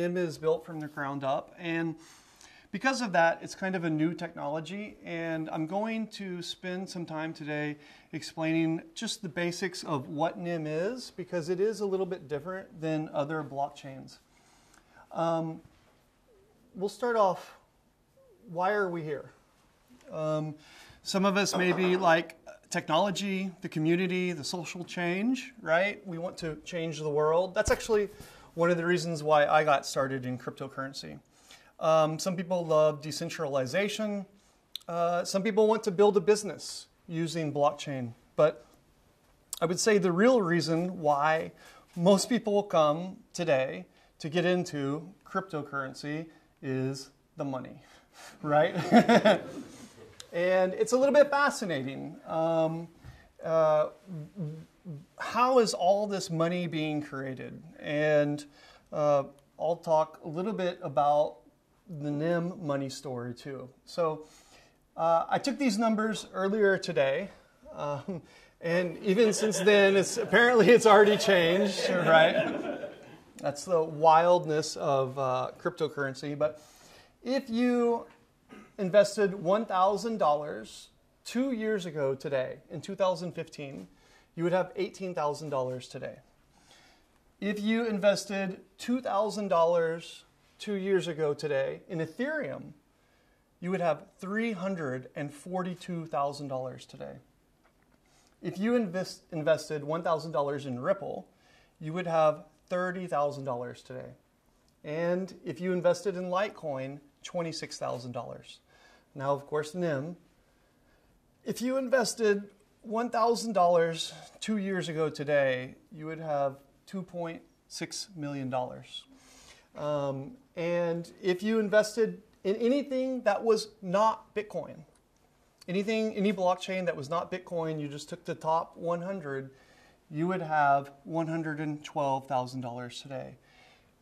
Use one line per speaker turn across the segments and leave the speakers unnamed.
NEM is built from the ground up. And because of that, it's kind of a new technology. And I'm going to spend some time today explaining just the basics of what NEM is, because it is a little bit different than other blockchains. We'll start off, why are we here? Some of us may be like technology, the community, the social change, right? We want to change the world. That's actually one of the reasons why I got started in cryptocurrency. Some people love decentralization. Some people want to build a business using blockchain. But I would say the real reason why most people come today to get into cryptocurrency is the money, right? And it's a little bit fascinating. How is all this money being created? And I'll talk a little bit about the NEM money story too. So I took these numbers earlier today, and even since then, apparently it's already changed, right? That's the wildness of cryptocurrency. But if you invested $1,000 2 years ago today, in 2015, you would have $18,000 today. If you invested $2,000 2 years ago today in Ethereum, you would have $342,000 today. If you invested $1,000 in Ripple, you would have $30,000 today. And if you invested in Litecoin, $26,000. Now, of course, NEM. If you invested $1,000 2 years ago today, you would have $2.6 million. And if you invested in anything that was not Bitcoin, any blockchain that was not Bitcoin, you just took the top 100, you would have $112,000 today.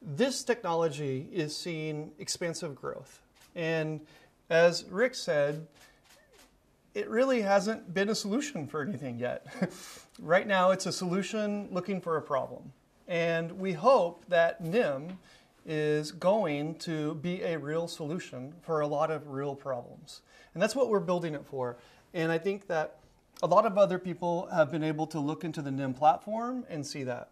This technology is seeing expansive growth. And as Rick said, it really hasn't been a solution for anything yet. Right now, it's a solution looking for a problem. And we hope that NEM is going to be a real solution for a lot of real problems. And that's what we're building it for. And I think that a lot of other people have been able to look into the NEM platform and see that.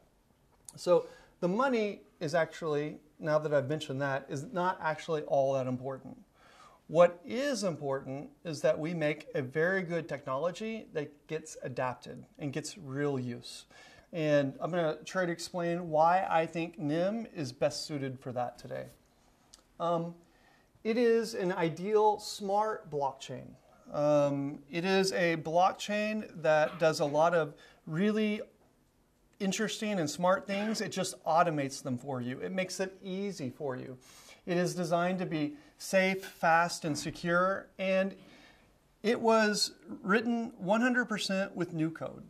So the money is actually, now that I've mentioned that, is not actually all that important. What is important is that we make a very good technology that gets adapted and gets real use. And I'm going to try to explain why I think NEM is best suited for that today. It is an ideal smart blockchain. It is a blockchain that does a lot of really interesting and smart things. It just automates them for you. It makes it easy for you. It is designed to be safe, fast, and secure. And it was written 100% with new code.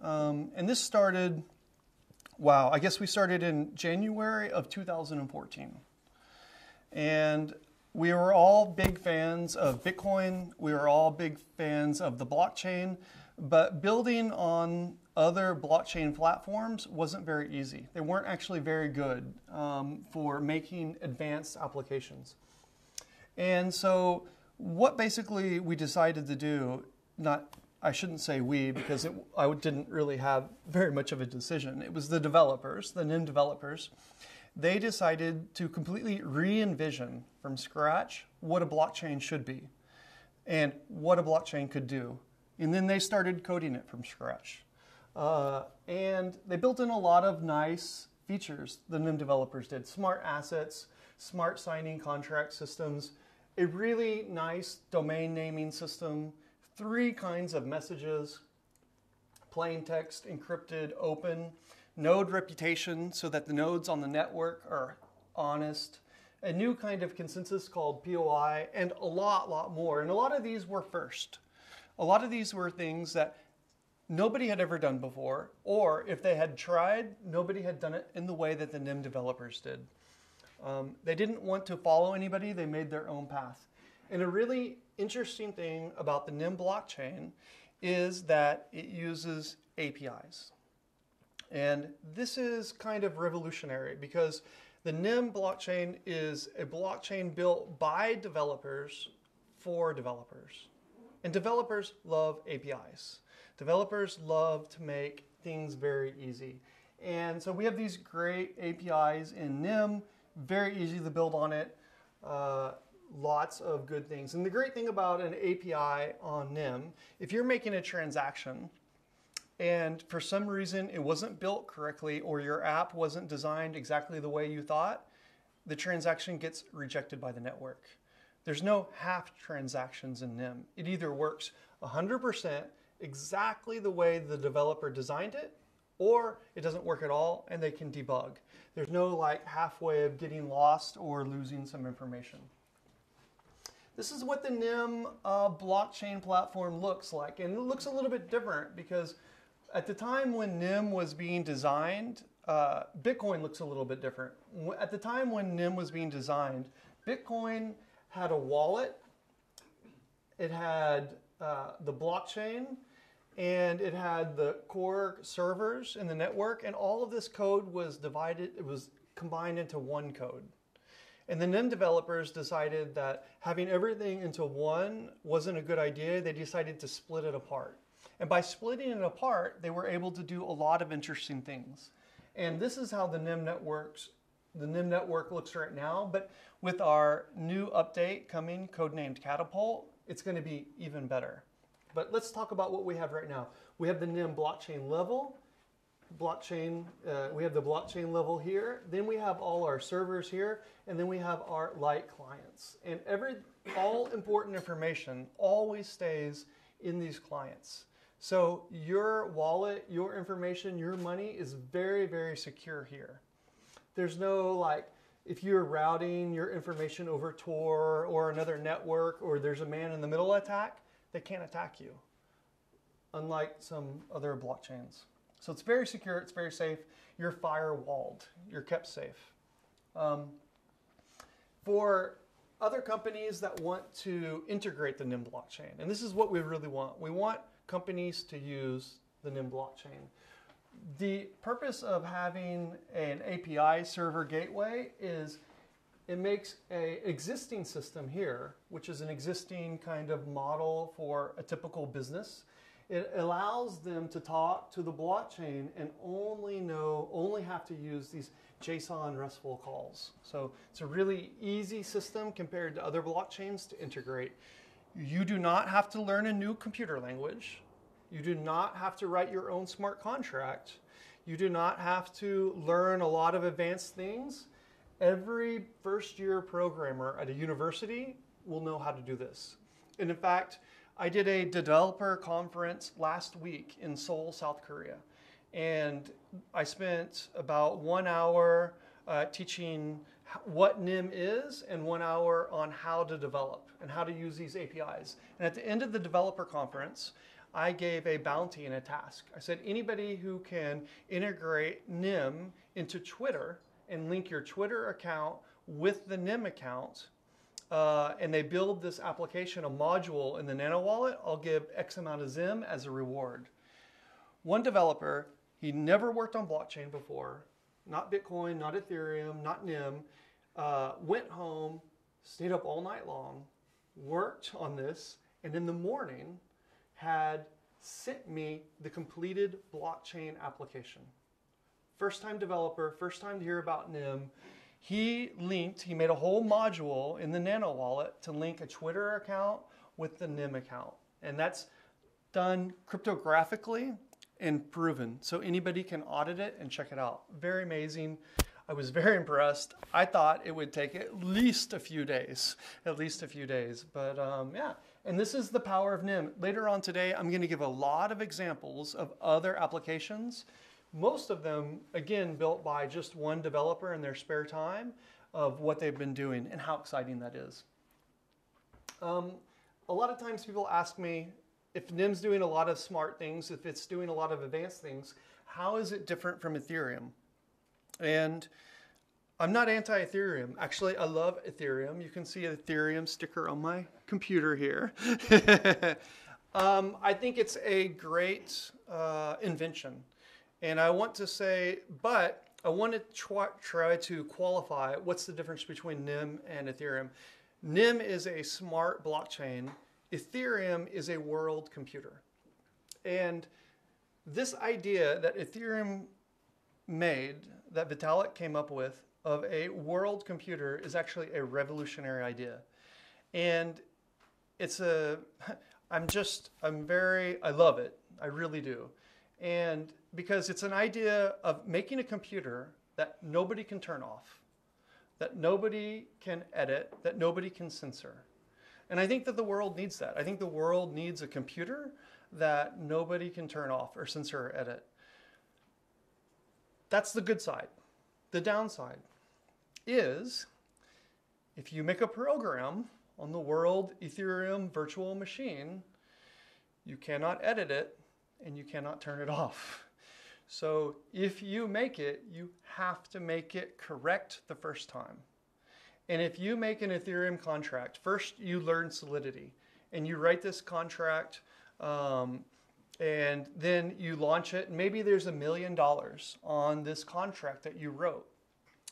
And this started, I guess we started in January of 2014. And we were all big fans of Bitcoin. We were all big fans of the blockchain. But building on other blockchain platforms wasn't very easy. They weren't actually very good for making advanced applications. And so what basically we decided to do, I shouldn't say we, because I didn't really have very much of a decision. It was the developers, the NEM developers. They decided to completely re-envision from scratch what a blockchain should be and what a blockchain could do. And then they started coding it from scratch. And they built in a lot of nice features, the NEM developers did. Smart assets, smart signing contract systems, a really nice domain naming system, 3 kinds of messages, plain text, encrypted, open, node reputation so that the nodes on the network are honest, a new kind of consensus called POI, and a lot more. And a lot of these were first. A lot of these were things that nobody had ever done before, or if they had tried, nobody had done it in the way that the NEM developers did. They didn't want to follow anybody, they made their own path. And a really interesting thing about the NEM blockchain is that it uses APIs. And this is kind of revolutionary because The NEM blockchain is a blockchain built by developers for developers. And developers love APIs. Developers love to make things very easy. And so we have these great APIs in NEM, very easy to build on it, lots of good things. And the great thing about an API on NEM, if you're making a transaction and for some reason it wasn't built correctly or your app wasn't designed exactly the way you thought, the transaction gets rejected by the network. There's no half transactions in NEM. It either works 100% exactly the way the developer designed it, or it doesn't work at all and they can debug. There's no like halfway of getting lost or losing some information. This is what the NEM blockchain platform looks like, and it looks a little bit different because at the time when NEM was being designed, Bitcoin looks a little bit different. At the time when NEM was being designed, Bitcoin had a wallet, it had the blockchain, and it had the core servers in the network, and all of this code was divided, it was combined into one code. And the NEM developers decided that having everything into one wasn't a good idea. They decided to split it apart. And by splitting it apart, they were able to do a lot of interesting things. And this is how the NEM network looks right now, but with our new update coming, codenamed Catapult, it's going to be even better. But let's talk about what we have right now. We have the NEM blockchain level. We have the blockchain level here. Then we have all our servers here, and then we have our light clients. And all important information always stays in these clients. So your wallet, your information, your money is very, very secure here. There's no like, if you're routing your information over Tor or another network, or there's a man-in-the-middle attack, they can't attack you, unlike some other blockchains. So it's very secure, it's very safe. You're firewalled, you're kept safe. For other companies that want to integrate the NEM blockchain, and this is what we really want. We want companies to use the NEM blockchain. The purpose of having an API server gateway is it makes an existing system here, which is an existing kind of model for a typical business. It allows them to talk to the blockchain and only have to use these JSON RESTful calls. So it's a really easy system compared to other blockchains to integrate. You do not have to learn a new computer language. You do not have to write your own smart contract. You do not have to learn a lot of advanced things. Every first-year programmer at a university will know how to do this. And in fact, I did a developer conference last week in Seoul, South Korea. And I spent about 1 hour teaching what NEM is and 1 hour on how to develop and how to use these APIs. And at the end of the developer conference, I gave a bounty and a task. I said, anybody who can integrate NEM into Twitter and link your Twitter account with the NEM account, and they build this application, a module in the Nano wallet, I'll give X amount of ZIM as a reward. One developer, he never worked on blockchain before, not Bitcoin, not Ethereum, not NEM, went home, stayed up all night long, worked on this, and in the morning had sent me the completed blockchain application. First time developer, first time to hear about NEM. He made a whole module in the Nano wallet to link a Twitter account with the NEM account. And that's done cryptographically and proven. So anybody can audit it and check it out. Very amazing. I was very impressed. I thought it would take at least a few days, But yeah, and this is the power of NEM. Later on today, I'm going to give a lot of examples of other applications. Most of them, again, built by just one developer in their spare time, of what they've been doing and how exciting that is. A lot of times people ask me if NEM's doing a lot of smart things, if it's doing a lot of advanced things, how is it different from Ethereum? And I'm not anti-Ethereum. Actually, I love Ethereum. You can see an Ethereum sticker on my computer here. I think it's a great invention. And I want to say, but I want to try to qualify what's the difference between NEM and Ethereum. NEM is a smart blockchain. Ethereum is a world computer. And this idea that Ethereum made, that Vitalik came up with, of a world computer is actually a revolutionary idea. And it's I love it. I really do. And because it's an idea of making a computer that nobody can turn off, that nobody can edit, that nobody can censor. And I think that the world needs that. I think the world needs a computer that nobody can turn off or censor or edit. That's the good side. The downside is if you make a program on the world Ethereum virtual machine, you cannot edit it and you cannot turn it off. So if you make it, you have to make it correct the first time. And if you make an Ethereum contract, first you learn Solidity and you write this contract and then you launch it. Maybe there's $1 million on this contract that you wrote,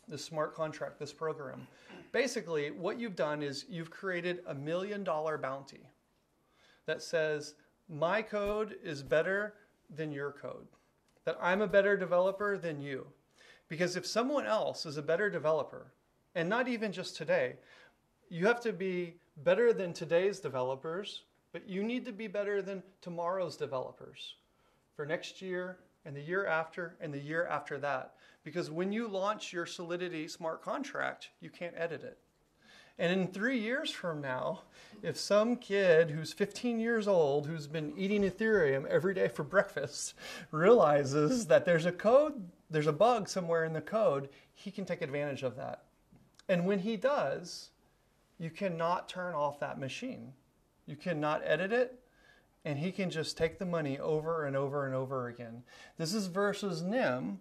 this smart contract, this program. Basically, what you've done is you've created $1 million bounty that says, my code is better than your code, that I'm a better developer than you. Because if someone else is a better developer, and not even just today, you have to be better than today's developers, but you need to be better than tomorrow's developers for next year and the year after and the year after that. Because when you launch your Solidity smart contract, you can't edit it. And in 3 years from now, if some kid who's 15 years old, who's been eating Ethereum every day for breakfast, realizes that there's a bug somewhere in the code, he can take advantage of that. And when he does, you cannot turn off that machine. You cannot edit it, and he can just take the money over and over and over again. This is versus NEM,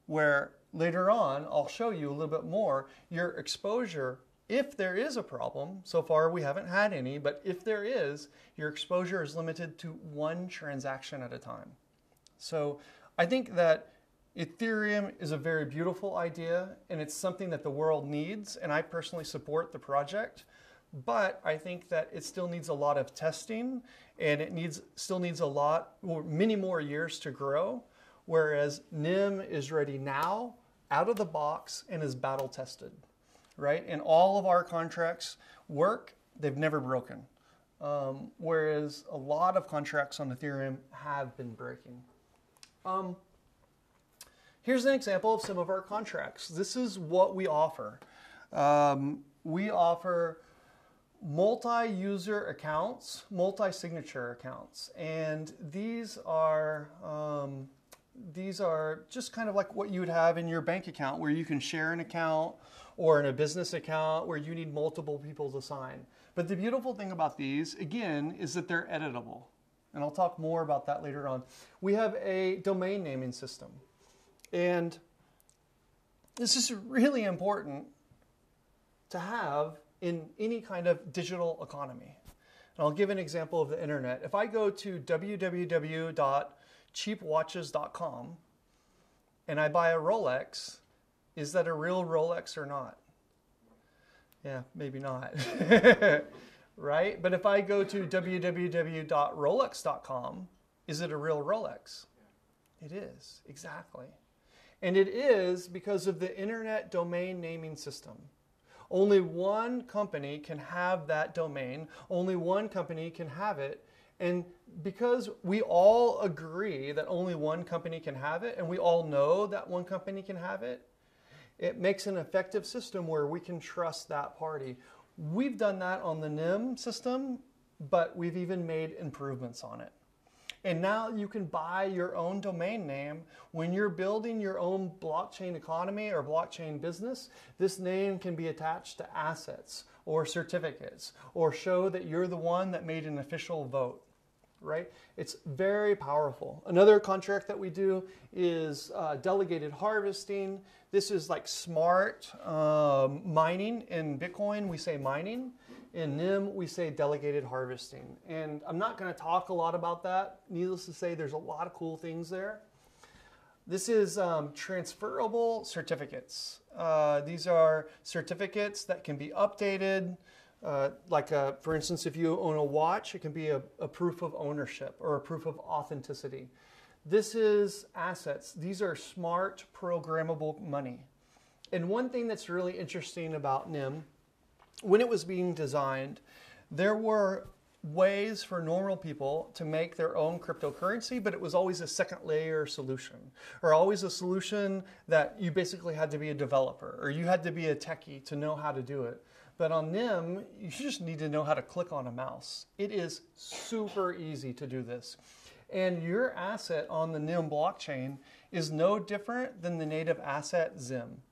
where later on, I'll show you a little bit more, your exposure, if there is a problem, so far we haven't had any, but if there is, your exposure is limited to one transaction at a time. So I think that Ethereum is a very beautiful idea, and it's something that the world needs, and I personally support the project. But I think that it still needs a lot of testing, and it still needs a lot, or many more years to grow, whereas NEM is ready now, out of the box, and is battle tested, right? And all of our contracts work, they've never broken. Whereas a lot of contracts on Ethereum have been breaking. Here's an example of some of our contracts. This is what we offer. We offer multi-user accounts, multi-signature accounts, and these are just kind of like what you would have in your bank account, where you can share an account, or in a business account where you need multiple people to sign. But the beautiful thing about these, again, is that they're editable, and I'll talk more about that later on. We have a domain naming system, and this is really important to have in any kind of digital economy. And I'll give an example of the internet. If I go to www.cheapwatches.com and I buy a Rolex, is that a real Rolex or not? Yeah, maybe not. Right? But if I go to www.rolex.com, is it a real Rolex? It is, exactly. And it is because of the internet domain naming system. Only one company can have that domain. Only one company can have it. And because we all agree that only one company can have it, and we all know that one company can have it, it makes an effective system where we can trust that party. We've done that on the NEM system, but we've even made improvements on it. And now you can buy your own domain name. When you're building your own blockchain economy or blockchain business, this name can be attached to assets or certificates, or show that you're the one that made an official vote, right? It's very powerful. Another contract that we do is delegated harvesting. This is like smart mining. In Bitcoin, we say mining. In NEM, we say delegated harvesting. And I'm not going to talk a lot about that. Needless to say, there's a lot of cool things there. This is transferable certificates. These are certificates that can be updated. For instance, if you own a watch, it can be a proof of ownership or a proof of authenticity. This is assets. These are smart, programmable money. And one thing that's really interesting about NEM, when it was being designed, there were ways for normal people to make their own cryptocurrency, but it was always a second layer solution, or always a solution that you basically had to be a developer, or you had to be a techie to know how to do it. But on NEM, you just need to know how to click on a mouse. It is super easy to do this. And your asset on the NEM blockchain is no different than the native asset ZIM.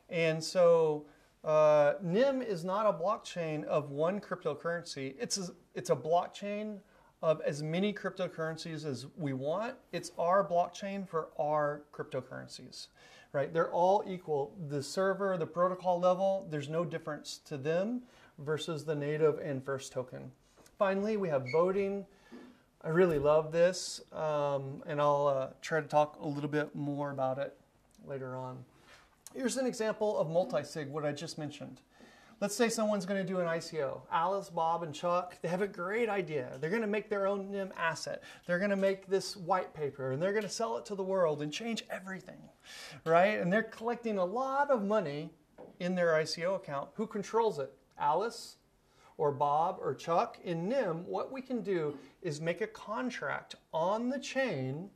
And so NEM is not a blockchain of one cryptocurrency. It's a blockchain of as many cryptocurrencies as we want. It's our blockchain for our cryptocurrencies, right? They're all equal. The server, the protocol level, there's no difference to them versus the native and first token. Finally, we have voting. I really love this, and I'll try to talk a little bit more about it later on. Here's an example of multi-sig, what I just mentioned. Let's say someone's going to do an ICO. Alice, Bob, and Chuck, they have a great idea. They're going to make their own NEM asset. They're going to make this white paper, and they're going to sell it to the world and change everything, right? And they're collecting a lot of money in their ICO account. Who controls it? Alice or Bob or Chuck? In NEM, what we can do is make a contract on the chain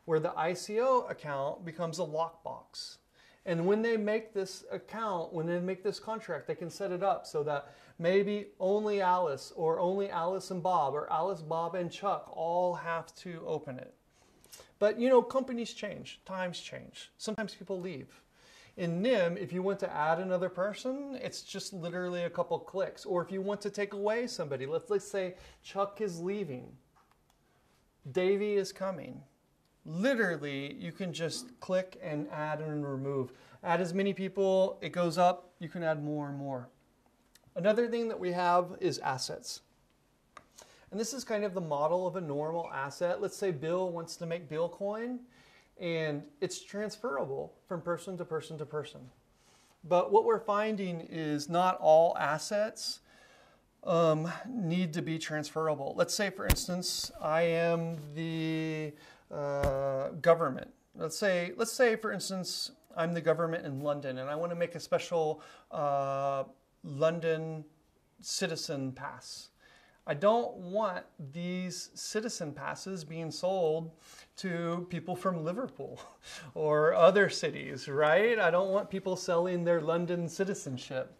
where the ICO account becomes a lockbox. And when they make this account, when they make this contract, they can set it up so that maybe only Alice or only Alice and Bob or Alice, Bob, and Chuck all have to open it. But you know, companies change, times change. Sometimes people leave. In NEM, if you want to add another person, it's just literally a couple clicks. Or if you want to take away somebody, let's say Chuck is leaving, Davey is coming. Literally, you can just click and add and remove. Add as many people, it goes up, you can add more and more. Another thing that we have is assets. And this is kind of the model of a normal asset. Let's say Bill wants to make Bill coin, and it's transferable from person to person to person. But what we're finding is not all assets need to be transferable. Let's say, for instance, I am the government. Let's say, for instance, I'm the government in London, and I want to make a special London citizen pass. I don't want these citizen passes being sold to people from Liverpool or other cities, right? I don't want people selling their London citizenship.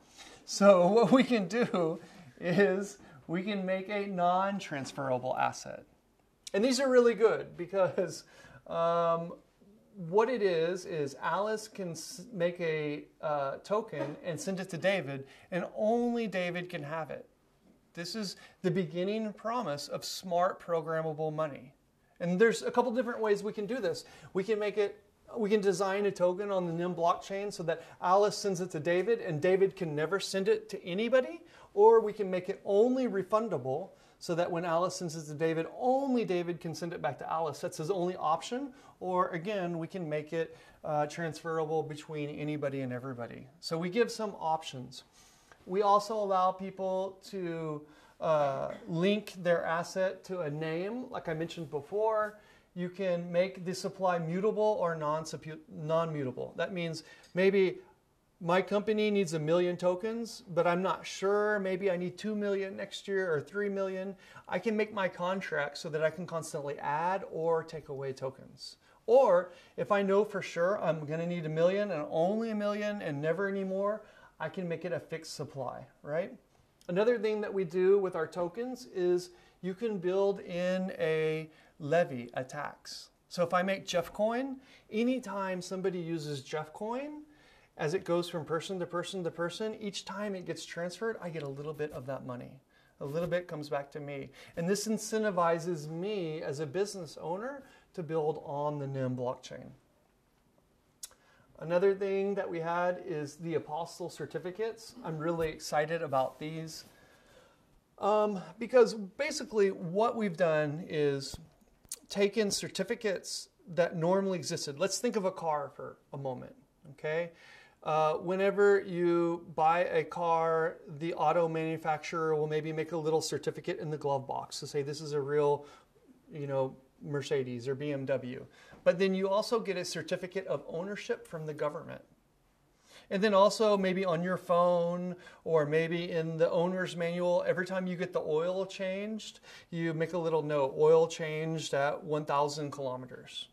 So what we can do is we can make a non-transferable asset. And these are really good because what it is Alice can make a token and send it to David, and only David can have it. This is the beginning promise of smart programmable money. And there's a couple different ways we can do this. We can design a token on the NEM blockchain so that Alice sends it to David and David can never send it to anybody, or we can make it only refundable so that when Alice sends it to David, only David can send it back to Alice. That's his only option. Or again, we can make it transferable between anybody and everybody. So we give some options. We also allow people to link their asset to a name. Like I mentioned before, you can make the supply mutable or non-mutable. That means maybe my company needs 1 million tokens, but I'm not sure. Maybe I need 2 million next year or 3 million. I can make my contract so that I can constantly add or take away tokens. Or if I know for sure I'm going to need 1 million and only 1 million and never any more, I can make it a fixed supply, right? Another thing that we do with our tokens is you can build in a levy, a tax. So if I make Jeff coin, anytime somebody uses Jeff coin, as it goes from person to person to person, each time it gets transferred, I get a little bit of that money. A little bit comes back to me. And this incentivizes me as a business owner to build on the NEM blockchain. Another thing that we had is the apostle certificates. I'm really excited about these because basically what we've done is taken certificates that normally existed. Let's think of a car for a moment, okay? Whenever you buy a car, the auto manufacturer will maybe make a little certificate in the glove box to say this is a real, Mercedes or BMW. But then you also get a certificate of ownership from the government. And then also maybe on your phone or maybe in the owner's manual, every time you get the oil changed, you make a little note, oil changed at 1,000 kilometers,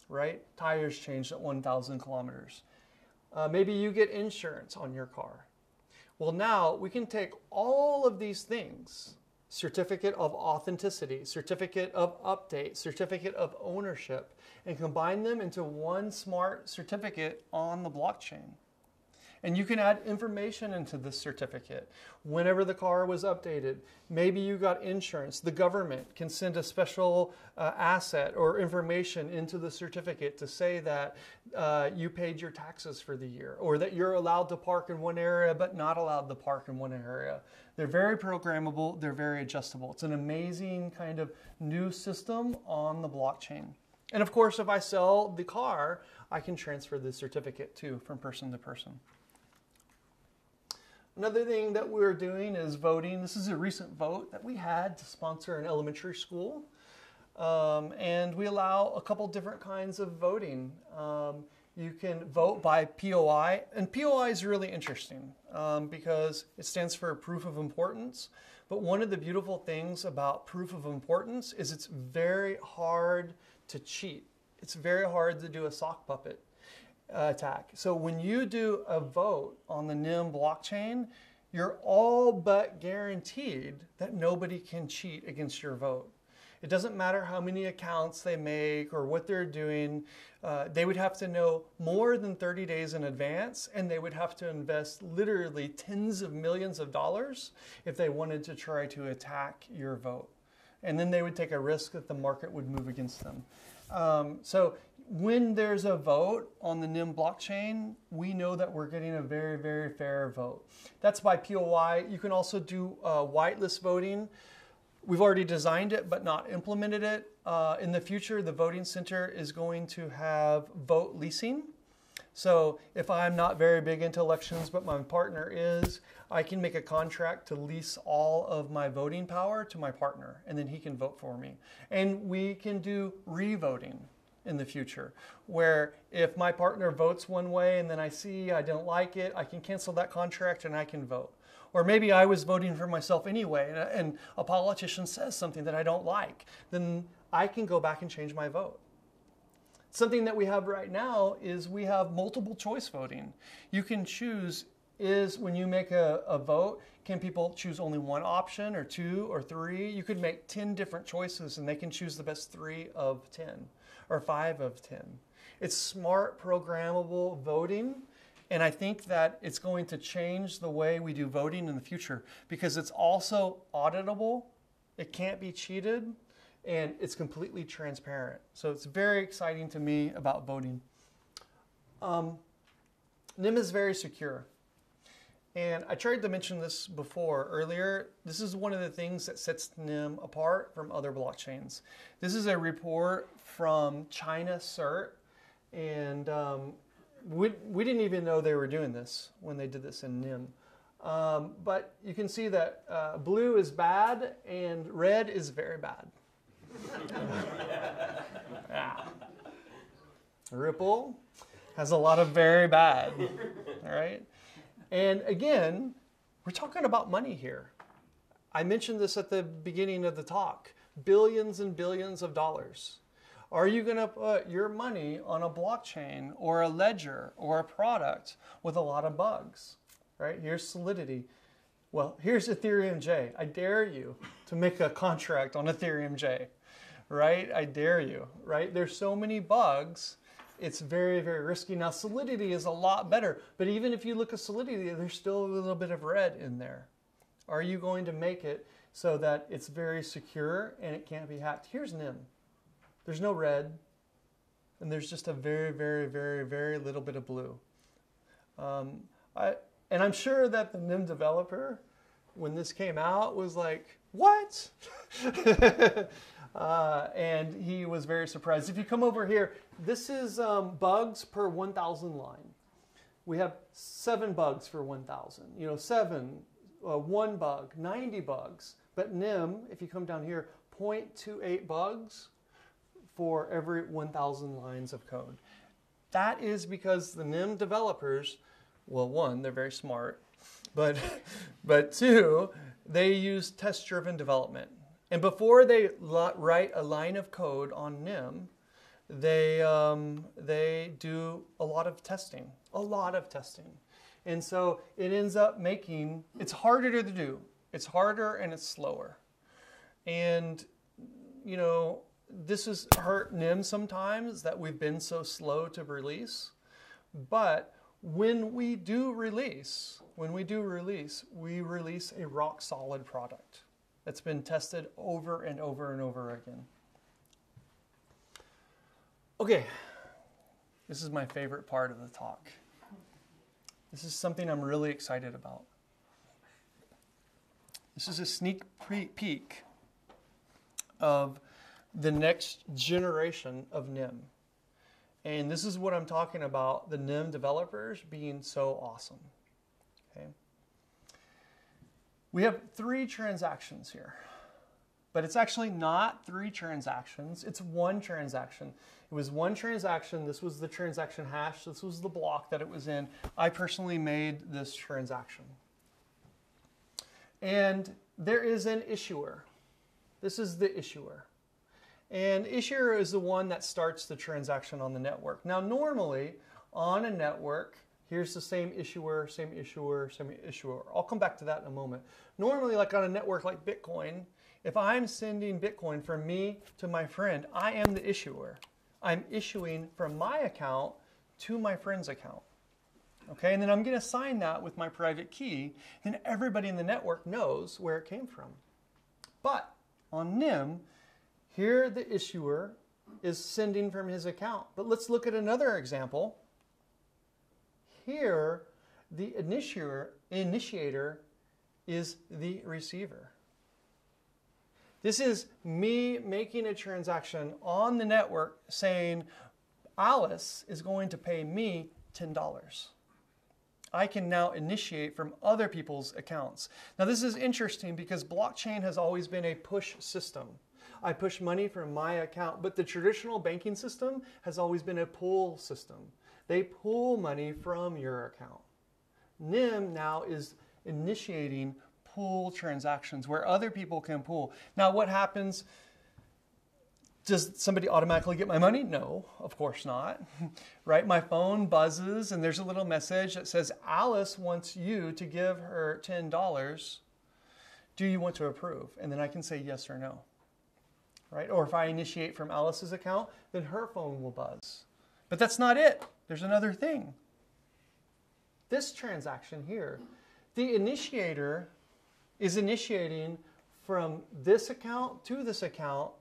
right? Tires changed at 1,000 kilometers. Maybe you get insurance on your car. Well, now we can take all of these things, certificate of authenticity, certificate of update, certificate of ownership, and combine them into one smart certificate on the blockchain. And you can add information into this certificate whenever the car was updated. Maybe you got insurance. The government can send a special asset or information into the certificate to say that you paid your taxes for the year, or that you're allowed to park in one area but not allowed to park in one area. They're very programmable. They're very adjustable. It's an amazing kind of new system on the blockchain. And of course, if I sell the car, I can transfer the certificate too from person to person. Another thing that we're doing is voting. This is a recent vote that we had to sponsor an elementary school. And we allow a couple different kinds of voting. You can vote by POI. And POI is really interesting because it stands for proof of importance. But one of the beautiful things about proof of importance is it's very hard to cheat. It's very hard to do a sock puppet attack. So when you do a vote on the NEM blockchain, you're all but guaranteed that nobody can cheat against your vote. It doesn't matter how many accounts they make or what they're doing. They would have to know more than 30 days in advance, and they would have to invest literally tens of millions of dollars if they wanted to try to attack your vote. And then they would take a risk that the market would move against them. So when there's a vote on the NEM blockchain, we know that we're getting a very, very fair vote. That's by POI. You can also do whitelist voting. We've already designed it but not implemented it. In the future, the voting center is going to have vote leasing. So if I'm not very big into elections, but my partner is, I can make a contract to lease all of my voting power to my partner, and then he can vote for me. And we can do re-voting in the future, where if my partner votes one way and then I see I don't like it, I can cancel that contract and I can vote. Or maybe I was voting for myself anyway and a politician says something that I don't like, then I can go back and change my vote. Something that we have right now is we have multiple choice voting. You can choose, when you make a vote, can people choose only one option or two or three? You could make 10 different choices and they can choose the best 3 of 10 or 5 of 10. It's smart programmable voting, and I think that it's going to change the way we do voting in the future because it's also auditable, it can't be cheated, and it's completely transparent. So it's very exciting to me about voting. NEM is very secure. And I tried to mention this earlier. This is one of the things that sets NEM apart from other blockchains. This is a report from China Sept, and we didn't even know they were doing this when they did this in NEM. But you can see that blue is bad and red is very bad. Yeah. Ripple has a lot of very bad, all right? And again, we're talking about money here. I mentioned this at the beginning of the talk, billions and billions of dollars. Are you going to put your money on a blockchain or a ledger or a product with a lot of bugs, right? Here's Solidity. Well, here's Ethereum J. I dare you to make a contract on Ethereum J, right? I dare you, right? There's so many bugs. It's very, very risky. Now, Solidity is a lot better, but even if you look at Solidity, there's still a little bit of red in there. Are you going to make it so that it's very secure and it can't be hacked? Here's NEM. There's no red, and there's just a very, very, very, very little bit of blue. And I'm sure that the NEM developer, when this came out, was like, what? And he was very surprised. If you come over here, this is bugs per 1,000 line. We have 7 bugs for 1,000. You know, 1 bug, 90 bugs. But NEM, if you come down here, 0.28 bugs for every 1,000 lines of code. That is because the NEM developers, well, 1, they're very smart, but 2, they use test-driven development. And before they write a line of code on NEM, they do a lot of testing, And so it ends up making, it's harder to do. It's harder and it's slower. And, you know, this has hurt NEM sometimes that we've been so slow to release. But when we do release, we release a rock solid product that's been tested over and over and over again. Okay, this is my favorite part of the talk. This is something I'm really excited about. This is a sneak peek of the next generation of NEM. And this is what I'm talking about, the NEM developers being so awesome. Okay. We have 3 transactions here, but it's actually not 3 transactions, it's 1 transaction. It was 1 transaction, this was the transaction hash, this was the block that it was in. I personally made this transaction. And there is an issuer. This is the issuer. And issuer is the one that starts the transaction on the network. Now, normally on a network, here's the same issuer, same issuer, same issuer. I'll come back to that in a moment. Normally, like on a network like Bitcoin, if I'm sending Bitcoin from me to my friend, I am the issuer. I'm issuing from my account to my friend's account. Okay, and then I'm going to sign that with my private key, and everybody in the network knows where it came from. But on NEM, here the issuer is sending from his account. But let's look at another example. Here, the initiator is the receiver. This is me making a transaction on the network saying, Alice is going to pay me $10. I can now initiate from other people's accounts. Now this is interesting because blockchain has always been a push system. I push money from my account, but the traditional banking system has always been a pull system. They pull money from your account. NEM now is initiating pull transactions where other people can pull. Now what happens? Does somebody automatically get my money? No, of course not. Right? My phone buzzes and there's a little message that says, Alice wants you to give her $10. Do you want to approve? And then I can say yes or no. Right? Or if I initiate from Alice's account, then her phone will buzz. But that's not it. There's another thing. This transaction here, the initiator is initiating from this account to this account.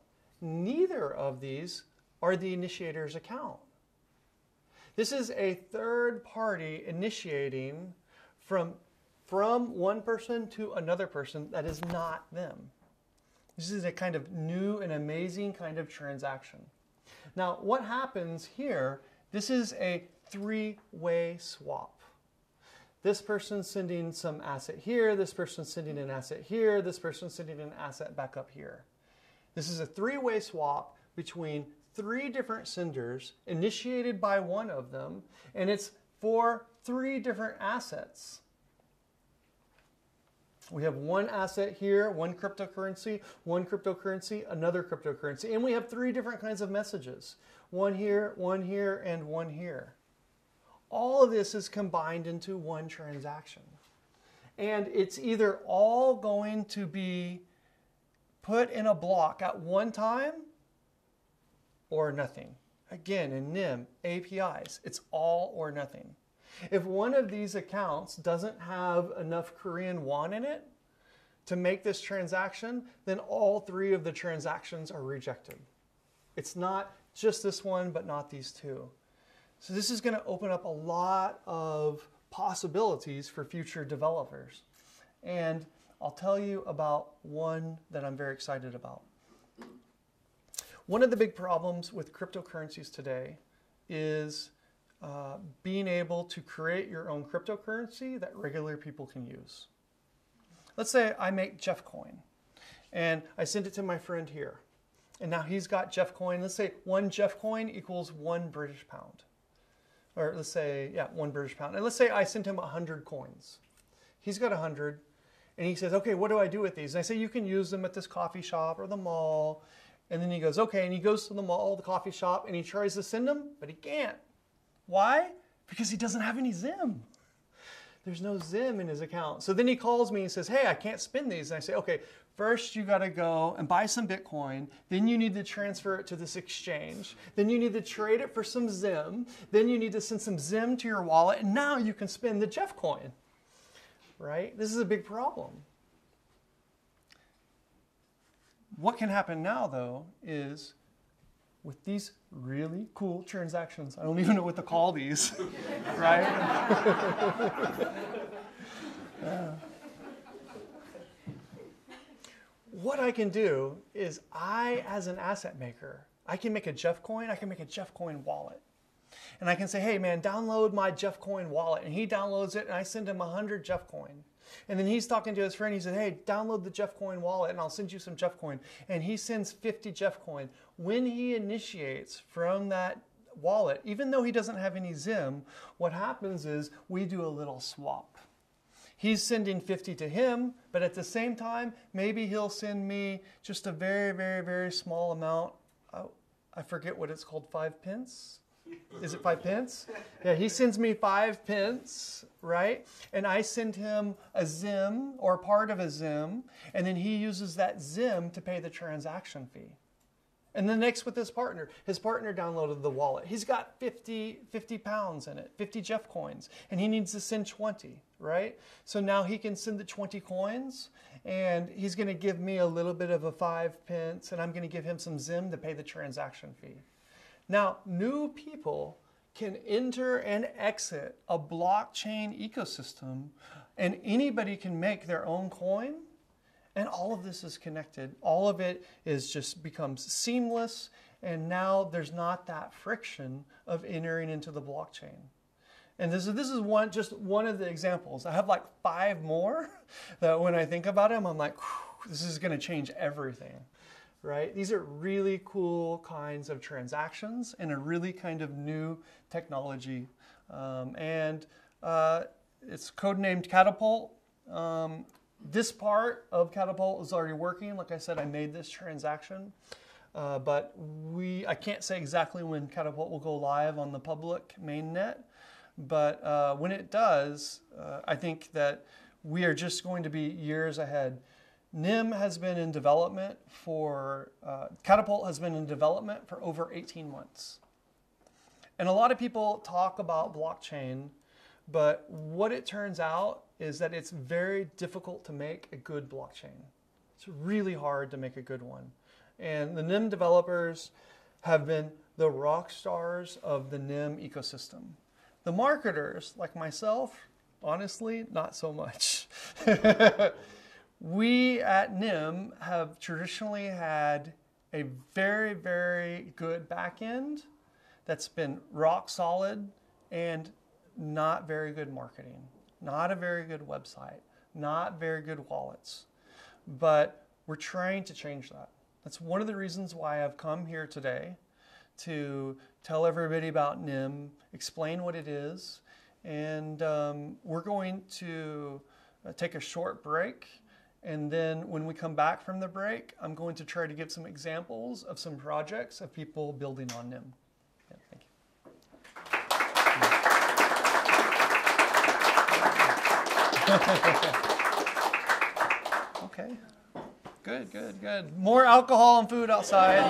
Neither of these are the initiator's account. This is a third party initiating from one person to another person that is not them. This is a kind of new and amazing kind of transaction. Now, what happens here, this is a 3-way swap. This person's sending some asset here, this person's sending an asset here, this person's sending an asset back up here. This is a 3-way swap between 3 different senders initiated by one of them, and it's for 3 different assets. We have one asset here, one cryptocurrency, another cryptocurrency, and we have 3 different kinds of messages. One here, and one here. All of this is combined into one transaction. And it's either all going to be put in a block at one time or nothing. Again, in NEM, APIs, it's all or nothing. If one of these accounts doesn't have enough Korean won in it to make this transaction, then all 3 of the transactions are rejected. It's not just this one, but not these 2. So this is going to open up a lot of possibilities for future developers. And I'll tell you about one that I'm very excited about. One of the big problems with cryptocurrencies today is being able to create your own cryptocurrency that regular people can use. Let's say I make Jeff Coin and I send it to my friend here. And now he's got Jeff Coin. Let's say 1 Jeff Coin equals 1 British pound. Or let's say, yeah, 1 British pound. And let's say I sent him 100 coins. He's got 100. And he says, okay, what do I do with these? And I say, you can use them at this coffee shop or the mall. And then he goes, okay. And he goes to the mall, the coffee shop, and he tries to send them, but he can't. Why? Because he doesn't have any Zim. There's no Zim in his account. So then he calls me and says, hey, I can't spend these. And I say, okay, first you got to go and buy some Bitcoin. Then you need to transfer it to this exchange. Then you need to trade it for some Zim. Then you need to send some Zim to your wallet. And now you can spend the Jeff Coin. Right? This is a big problem. What can happen now, though, is with these really cool transactions, I don't even know what to call these, right? What I can do is as an asset maker, I can make a Jeff Coin, I can make a Jeff Coin wallet. And I can say, hey man, download my Jeff Coin wallet. And he downloads it and I send him 100 Jeff Coin. And then he's talking to his friend. He said, hey, download the Jeff Coin wallet and I'll send you some Jeff Coin. And he sends 50 Jeff Coin. When he initiates from that wallet, even though he doesn't have any Zim, what happens is we do a little swap. He's sending 50 to him, but at the same time, maybe he'll send me just a very, very, very small amount. Oh, I forget what it's called, 5 pence? Is it 5 pence? Yeah, he sends me 5 pence, right? And I send him a Zim or part of a Zim, and then he uses that Zim to pay the transaction fee. And then next with his partner downloaded the wallet. He's got 50 pounds in it, 50 Jeff coins, and he needs to send 20, right? So now he can send the 20 coins, and he's going to give me a little bit of a 5 pence, and I'm going to give him some Zim to pay the transaction fee. Now, new people can enter and exit a blockchain ecosystem, and anybody can make their own coin, and all of this is connected. All of it becomes seamless, and now there's not that friction of entering into the blockchain. And this is just one of the examples. I have like 5 more that when I think about them, I'm like, this is going to change everything. Right? These are really cool kinds of transactions and a really kind of new technology. It's codenamed Catapult. This part of Catapult is already working. Like I said, I made this transaction. But I can't say exactly when Catapult will go live on the public mainnet. But when it does, I think that we are just going to be years ahead. NEM has been in development Catapult has been in development for over 18 months. And a lot of people talk about blockchain, but what it turns out is that it's very difficult to make a good blockchain. It's really hard to make a good one. And the NEM developers have been the rock stars of the NEM ecosystem. The marketers, like myself, honestly, not so much. We at NEM have traditionally had a very, very good back end that's been rock solid and not very good marketing, not a very good website, not very good wallets. But we're trying to change that. That's one of the reasons why I've come here today to tell everybody about NEM, explain what it is, and we're going to take a short break. And then when we come back from the break, I'm going to try to give some examples of some projects of people building on NEM. Yeah, thank you. Okay. Good. More alcohol and food outside.